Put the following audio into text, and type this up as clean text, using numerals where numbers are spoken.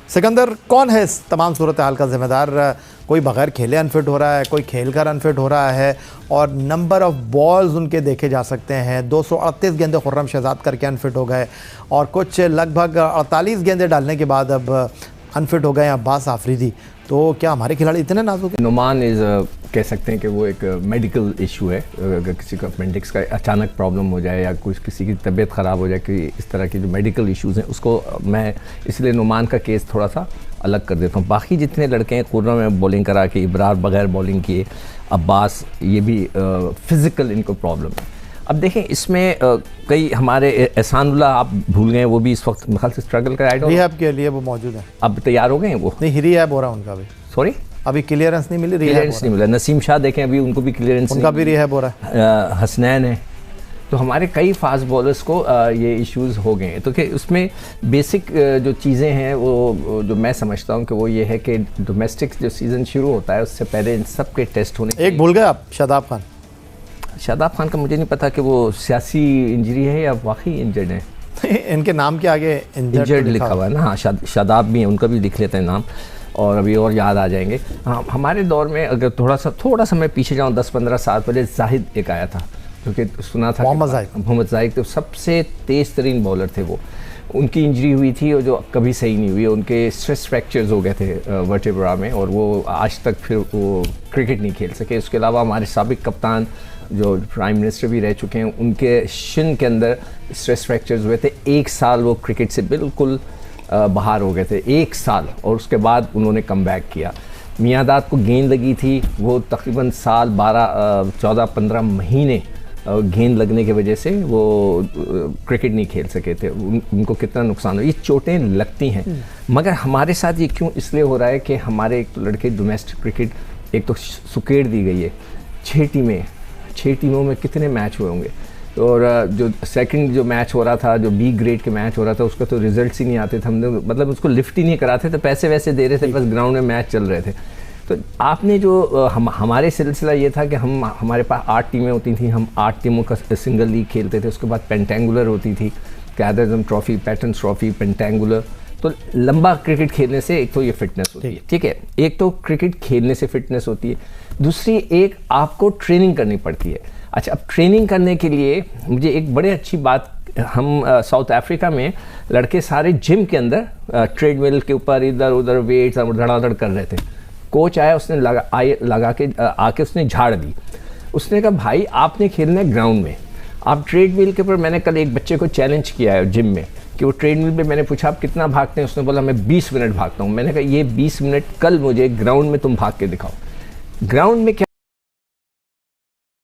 सिकंदर, कौन है इस तमाम सूरत हाल का ज़िम्मेदार? कोई बग़ैर खेले अनफिट हो रहा है, कोई खेल कर अनफिट हो रहा है, और नंबर ऑफ़ बॉल्स उनके देखे जा सकते हैं। 238 गेंदें खुर्रम शहजाद करके अनफिट हो गए, और कुछ लगभग 48 गेंदें डालने के बाद अब अनफिट हो गए अब्बास आफरीदी। तो क्या हमारे खिलाड़ी इतने नाजुक हैं? नुमान कह सकते हैं कि वो एक मेडिकल इशू है। अगर किसी को अपेंडिक्स का अचानक प्रॉब्लम हो जाए या कुछ किसी की तबीयत ख़राब हो जाए, कि इस तरह की जो मेडिकल इश्यूज़ हैं, उसको मैं इसलिए नुमान का केस थोड़ा सा अलग कर देता हूँ। बाकी जितने लड़के हैं, खुर्रम में बॉलिंग करा के, इब्रार बगैर बॉलिंग किए, अब्बास, ये भी फ़िज़िकल इनको प्रॉब्लम है। अब देखें, इसमें कई हमारे एहसानुल्लाह आप भूल गए, वो भी इस वक्त ख्याल से स्ट्रगल कर रहे हैं। रिहैब के लिए वो मौजूद है। अब तैयार हो गए हैं वो? नहीं, रिहैब हो रहा है उनका भी। सॉरी, अभी क्लियरेंस नहीं मिली, क्लियरेंस नहीं मिला। नसीम शाह देखें, अभी उनको भी क्लियरेंस, उनका भी रिहैब हो रहा है। हसनैन है। तो हमारे कई फास्ट बॉलर्स को ये इश्यूज़ हो गए हैं। तो कि उसमें बेसिक जो चीज़ें हैं, वो जो मैं समझता हूँ कि वो ये है कि डोमेस्टिक जो सीज़न शुरू होता है, उससे पहले इन सब के टेस्ट होने। एक भूल गए आप, शादाब खान। शादाब खान का मुझे नहीं पता कि वो सियासी इंजरी है या वाकई इंजर्ड है। इनके नाम के आगे इंजर्ड लिखा हुआ है ना। हाँ, शादाब भी है, उनका भी लिख लेते हैं नाम, और अभी और याद आ जाएंगे। हाँ, हमारे दौर में अगर थोड़ा सा मैं पीछे जाऊँ, 10-15 साल पहले जाहिद एक आया था, क्योंकि सुना था मोहम्मद जाहिद तो सबसे तेज़ तरीन बॉलर थे वो। उनकी इंजरी हुई थी और जो कभी सही नहीं हुई। उनके स्ट्रेस फ्रैक्चर्स हो गए थे वर्टेब्रा में, और वो आज तक फिर वो क्रिकेट नहीं खेल सके। उसके अलावा हमारे साबिक कप्तान जो प्राइम मिनिस्टर भी रह चुके हैं, उनके शिन के अंदर स्ट्रेस फ्रैक्चर्स हुए थे। 1 साल वो क्रिकेट से बिल्कुल बाहर हो गए थे, 1 साल, और उसके बाद उन्होंने कम बैक किया। मियादाद को गेंद लगी थी, वो तकरीबन साल 14-15 महीने गेंद लगने की वजह से वो क्रिकेट नहीं खेल सके थे। उनको कितना नुकसान हो। ये चोटें लगती हैं, मगर हमारे साथ ये क्यों इसलिए हो रहा है कि हमारे एक तो लड़के डोमेस्टिक क्रिकेट एक तो सुकेड़ दी गई है। 6 टीमों में कितने मैच हुए होंगे, और जो सेकंड जो मैच हो रहा था, जो बी ग्रेड के मैच हो रहा था, उसका तो रिजल्ट्स ही नहीं आते थे। हमने मतलब उसको लिफ्ट ही नहीं कराते थे, पैसे वैसे दे रहे थे, बस ग्राउंड में मैच चल रहे थे। तो आपने जो हमारे सिलसिला ये था कि हमारे पास 8 टीमें होती थी, हम 8 टीमों का सिंगल लीग खेलते थे। उसके बाद पेंटेंगुलर होती थी, कैदर ट्रॉफी, पैटर्न ट्रॉफी, पेंटेंगुलर। तो लंबा क्रिकेट खेलने से एक तो ये फिटनेस होती है, ठीक है, एक तो क्रिकेट खेलने से फिटनेस होती है, दूसरी एक आपको ट्रेनिंग करनी पड़ती है। अच्छा, अब ट्रेनिंग करने के लिए मुझे एक बड़े अच्छी बात, हम साउथ अफ्रीका में लड़के सारे जिम के अंदर ट्रेडमिल के ऊपर इधर उधर वेट्स धड़ाधड़ कर रहे थे। कोच आया, उसने आके उसने झाड़ दी। उसने कहा, भाई आपने खेलना है ग्राउंड में, आप ट्रेडमिल के ऊपर। मैंने कल एक बच्चे को चैलेंज किया है जिम में कि वो ट्रेडमिल पे, मैंने पूछा आप कितना भागते हैं, उसने बोला मैं 20 मिनट भागता हूँ। मैंने कहा ये 20 मिनट कल मुझे ग्राउंड में तुम भाग के दिखाओ। ग्राउंड में क्या